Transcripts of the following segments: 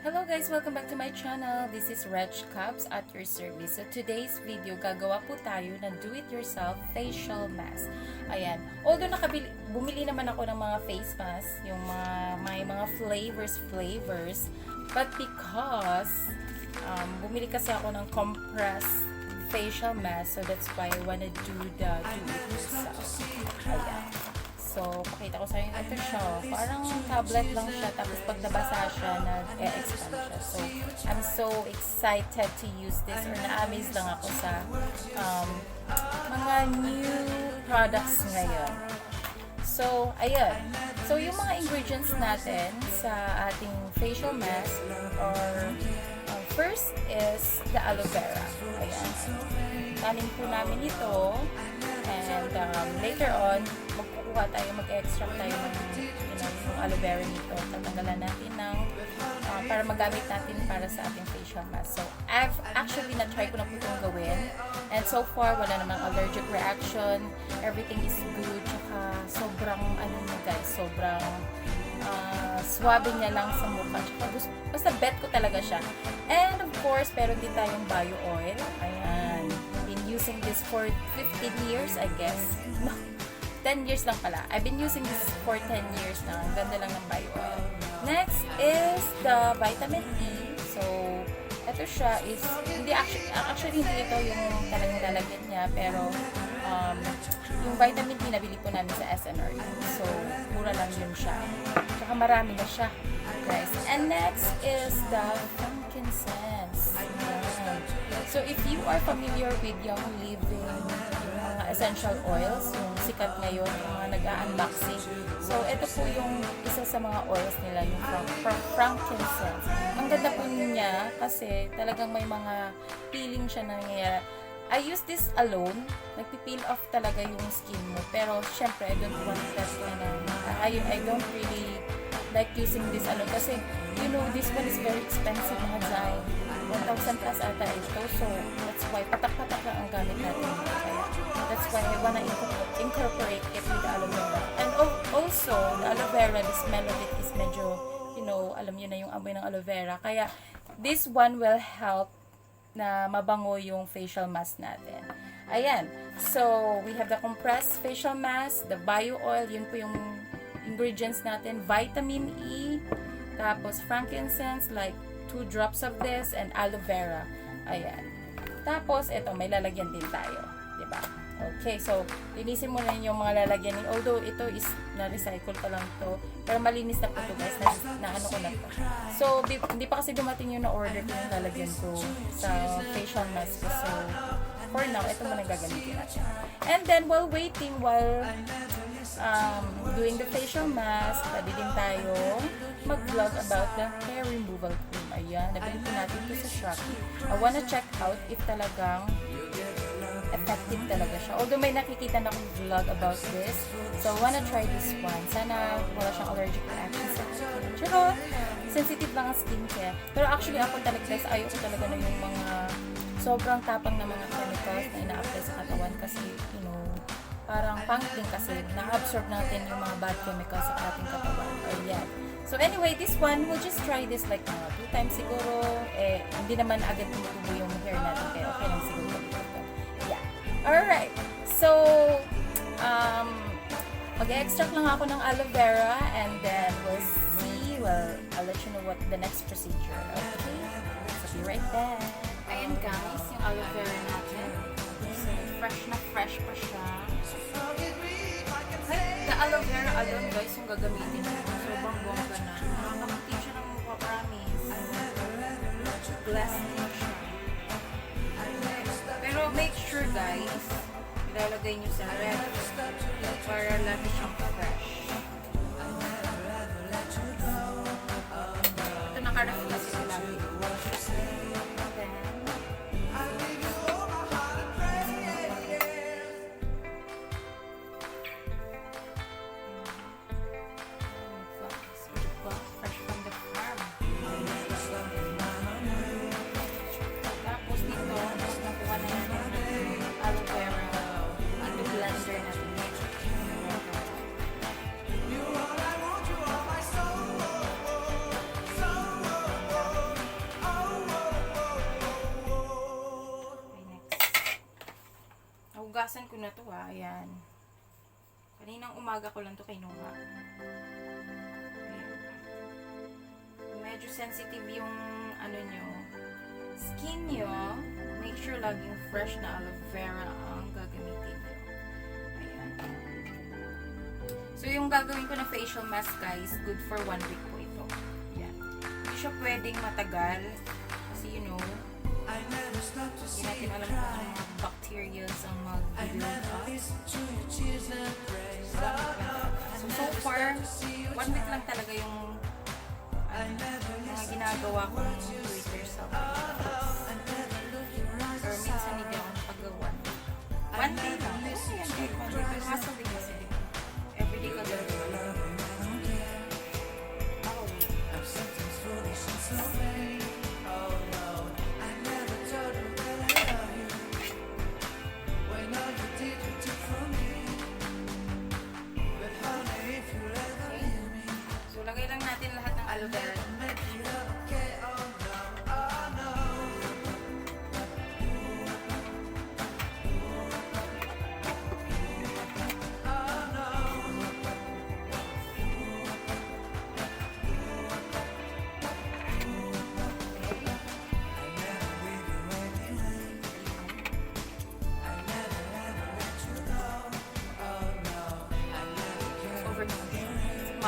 Hello guys! Welcome back to my channel. This is Reg Cups at your service. So today's video, gagawa po tayo ng do-it-yourself facial mask. Ayan. Although bumili naman ako ng mga face mask, yung may mga flavors. But because bumili kasi ako ng compressed facial mask, so that's why I wanna do the do-it-yourself. Ayan. So, pakita ko sa inyo. Ito siya. Parang tablet lang siya. Tapos pag nabasa siya, nag-e-expand siya. So, I'm so excited to use this. Or na-amaze lang ako sa mga new products ngayon. So, ayun. So, yung mga ingredients natin sa ating facial mask or first is the aloe vera. Ayan. Tanim po namin ito. And later on, mag-extract tayo ng yung aloe vera nito. Tatanggalan natin ng para magamit natin para sa ating facial mask. So, I've actually na-try ko na po itong gawin. And so far, wala namang allergic reaction. Everything is good. Tsaka sobrang, sobrang swabe niya lang sa mukha. Tsaka basta bet ko talaga siya. And of course, meron din tayong BioOil. Ayan. Been using this for 15 years, I guess. No. 10 years lang pala. I've been using this for 10 years na. Ang ganda lang ng BioOil. Next is the vitamin E. So, ito siya is, hindi actually hindi ito yung talagang lalagyan niya, pero yung vitamin E nabili po namin sa SNR. So, mura lang yun siya. Tsaka marami na siya, guys. And next is the Frankincense. So, if you are familiar with yung living essential oils, yung sikat ngayon, yung mga nag-unboxing. So, ito po yung isa sa mga oils nila, yung Frankincense. Ang ganda po niya kasi talagang may mga peeling siya nangyayari. I use this alone. Nagpipeel off talaga yung skin mo. Pero, syempre, I don't want that I don't really like using this alone kasi, you know, this one is very expensive, mga dime. 1,000 plus ata ito. So, that's why patak-patak lang ang gamit natin. Kaya, that's why I wanna incorporate it with the aloe vera. And also, the aloe vera, the smell of it is medyo, you know, alam nyo na yung amoy ng aloe vera. Kaya, this one will help na mabango yung facial mask natin. Ayan. So, we have the compressed facial mask, the BioOil, yun po yung ingredients natin, vitamin E, tapos frankincense, like 2 drops of this, and aloe vera. Ayan. Tapos, ito, may lalagyan din tayo. Diba? Okay, so, linisin mo na yung mga lalagyan. Although, ito is na-recycle pa lang to. Pero malinis na po to, guys. Na ano ko na to. So, hindi pa kasi dumating yung na-order ko yung lalagyan ko sa facial mask ko. So, for now, ito muna gagamitin natin. And then, while doing the facial mask, pwede din tayo mag-vlog about the hair removal cream. Ayan, nabili po natin ito sa Shopee. I wanna check out if talagang effective talaga siya. Although may nakikita na akong vlog about this. So, I wanna try this one. Sana wala siyang allergic reaction sa skin. Pero, sensitive lang ang skin niya. Pero actually, ako talaga, guys, ayaw ko talaga na yung mga sobrang tapang na mga chemicals na ina-apply sa katawan kasi, you know, parang pangit din kasi na-absorb natin yung mga bad chemicals sa ating katawan. Ayan. So anyway, this one, we'll just try this like mga 2 times siguro. Hindi naman agad tumutubo yung hair natin, kaya okay lang siguro. Yeah. Alright. So, mag-extract lang ako ng aloe vera and then we'll see, I'll let you know what the next procedure. Okay? So, be right back. Ayan guys, yung aloe vera natin. So, fresh pa siya. The aloe vera alone guys, yung gagamitin ko. Sobrang bongga na. Nakating siya ng mukha, promise. Glass din siya. Pero make sure guys, ilalagay nyo sa ref para lagi siyang fresh. Ito naka-ref kasi lagi. Nahugasan ko na to ha. Ayan. Kaninang umaga ko lang to kinuha. Ayan. Medyo sensitive yung ano nyo, skin nyo. Make sure laging fresh na aloe vera ang gagamitin nyo. Ayan. So yung gagawin ko na facial mask guys, good for 1 week po ito. Ayan. Hindi siya pwedeng matagal. Kasi you know, hindi natin alam kung ano mga bacteria ang mag-build up. So far, 1 week lang talaga yung mga ginagawa kong do-it-yourself. Or minsan hindi ako napagawa. 1 day lang. Pero hassle din kasi. Everyday ka gano'n. So, lagay lang natin lahat ng aloe vera.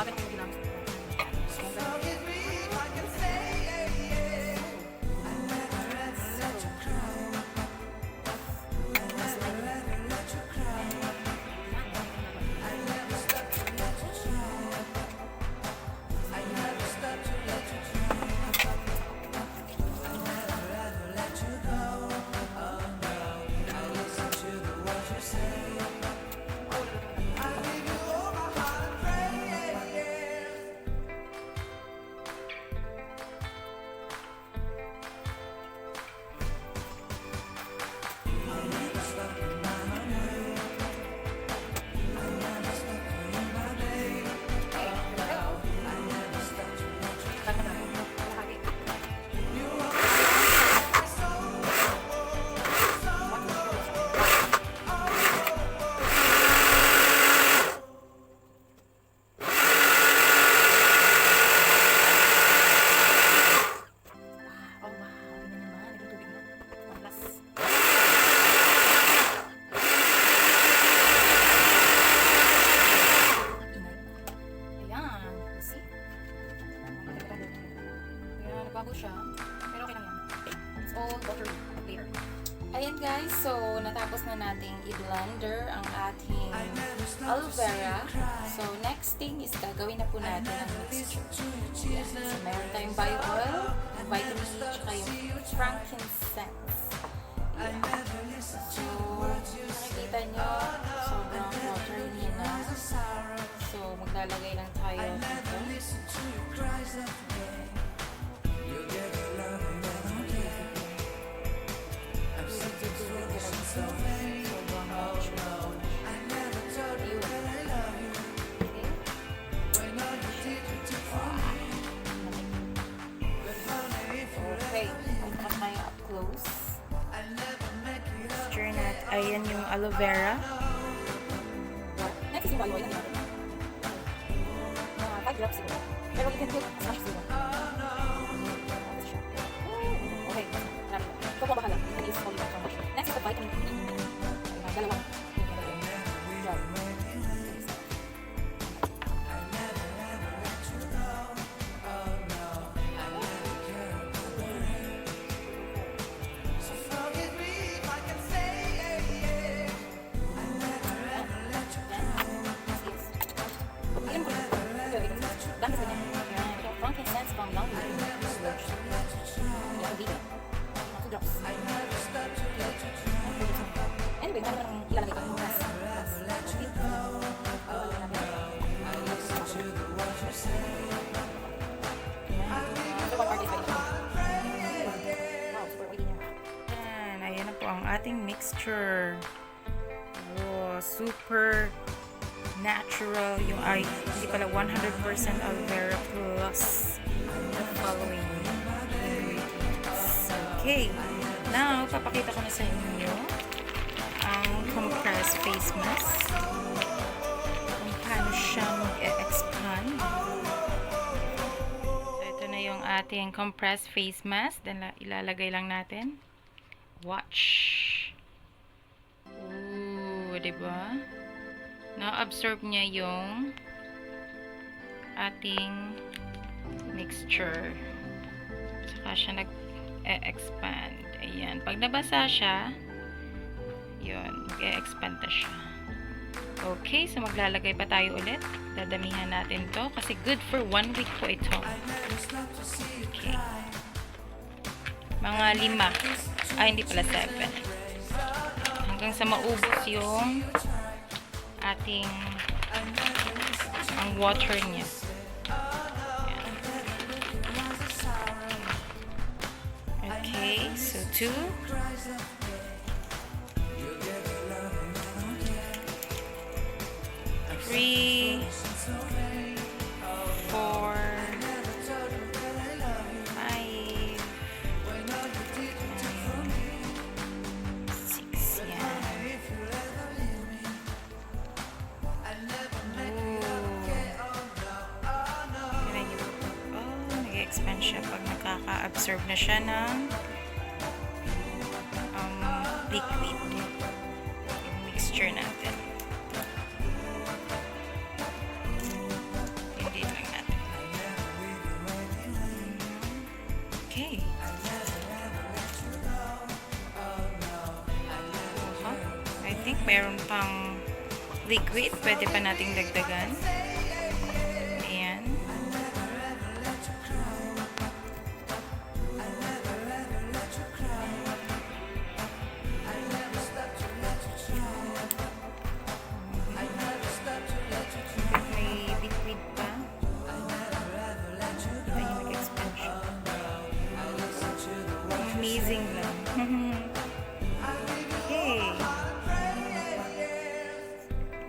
Bakit yung ginamit? Bago siya, pero okay lang yan. It's all water later. Ayan guys, so natapos na nating i-blender ang ating aloe vera. So next thing is gagawin na po natin ang mixture. Ayan. So meron tayong BioOil, vitamin E, tsaka yung Frankincense. Ayan. So nakikita nyo, sobrang watery niya na. So maglalagay lang tayo dito. Ayan yung aloe vera. Next is yung BioOil. 5 drops siguro. Pero you can put as much as you want. Okay. Ito po bahala. You can use all your much. Next is the vitamin E. Dalawang. Drop. Frankincense from Aloe Vera. Yeah, 2 drops. Anyway, meron nang ilalagay ko yung mas. Ayan na po ang ating mixture. Oh, super natural yung ay hindi pala 100% aloe vera plus the following ingredients. Okay, now papakita ko na sa inyo ang compressed compressed face mask. Kung paano siya mag-expand. So, ito na yung ating compressed face mask. Then, ilalagay lang natin. Watch. Ooh, diba? Na-absorb niya yung ating mixture. Saka siya nag-expand. Ayan. Pag nabasa siya, yun, mag-expand na siya. Okay, so maglalagay pa tayo ulit. Dadamihan natin to kasi good for 1 week po ito. Okay. Mga 5. Hindi pala 7. Hanggang sa maubos yung ating ang water niya. Ayan. Okay, so 2. 3, 4, 5, 6. Yan. Nag-expand siya pag nakaka-absorb na siya ng liquid. Yung mixture natin. Okay. I think meron pang liquid. Pwede pa nating dagdagan. Ayan. May liquid pa. Amazing lang. Okay.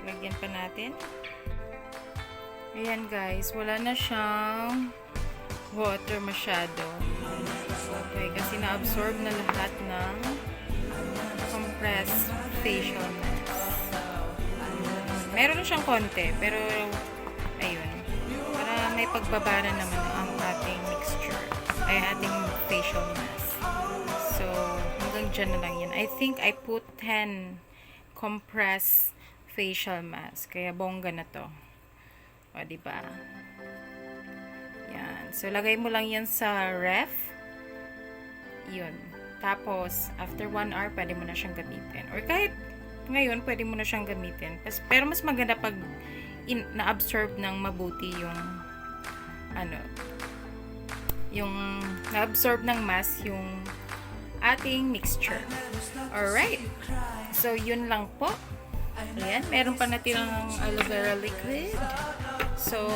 Lagyan pa natin. Ayan guys, wala na siyang water masyado. Okay, kasi na-absorb na lahat ng compressed facial mask. Meron na siyang konti, pero ayun. Para may pagbaba na naman ang ating mixture. Ay, ating facial mask. So, hanggang dyan na lang yan. I think I put 10 compressed facial mask. Kaya bongga na to. O, diba? Yan. So, lagay mo lang yan sa ref. Yun. Tapos, after 1 hour, pwede mo na siyang gamitin. Or kahit ngayon, pwede mo na siyang gamitin. Pero mas maganda pag na-absorb ng mabuti yung yung na-absorb ng mask yung ating mixture. Alright. So, yun lang po. Ayan. Meron pa natin ang aloe vera liquid. So,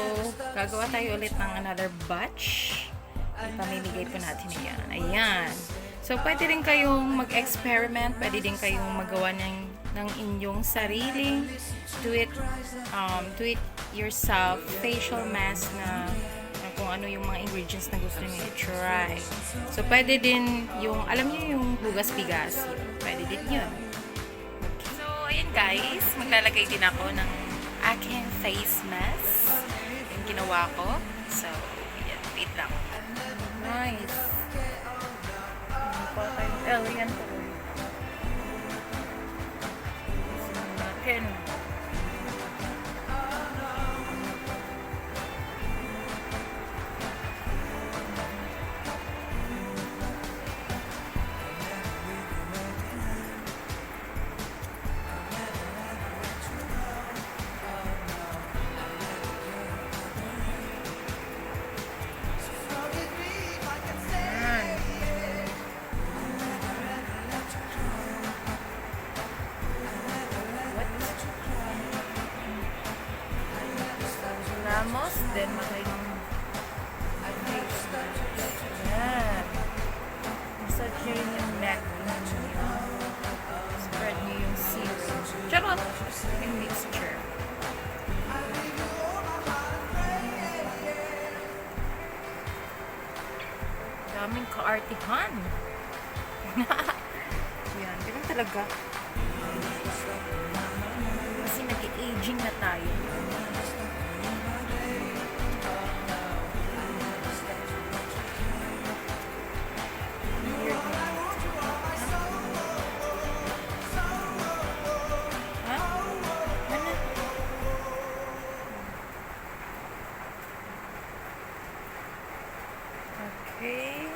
gagawa tayo ulit ng another batch. Ipamimigay po natin yan. Ayan. So, pwede rin kayong mag-experiment. Pwede din kayong magawa ng inyong sariling do it yourself facial mask na kung ano yung mga ingredients na gusto niyo i-try. So, pwede din yung, alam niyo yung hugas-bigas. Pwede din yun. Okay. So, ayan guys. Maglalagay din ako ng aking face mask. Yung ginawa ko. So, ayan. Wait lang. Nice. Hindi pa tayong alien po. Natin. Then, makayong yan. Massage nyo rin yung neck. Spread nyo yung serum. Charot! Yung mixture. Daming kaartihan. Yan. Ganun talaga. aging na tayo. Okay.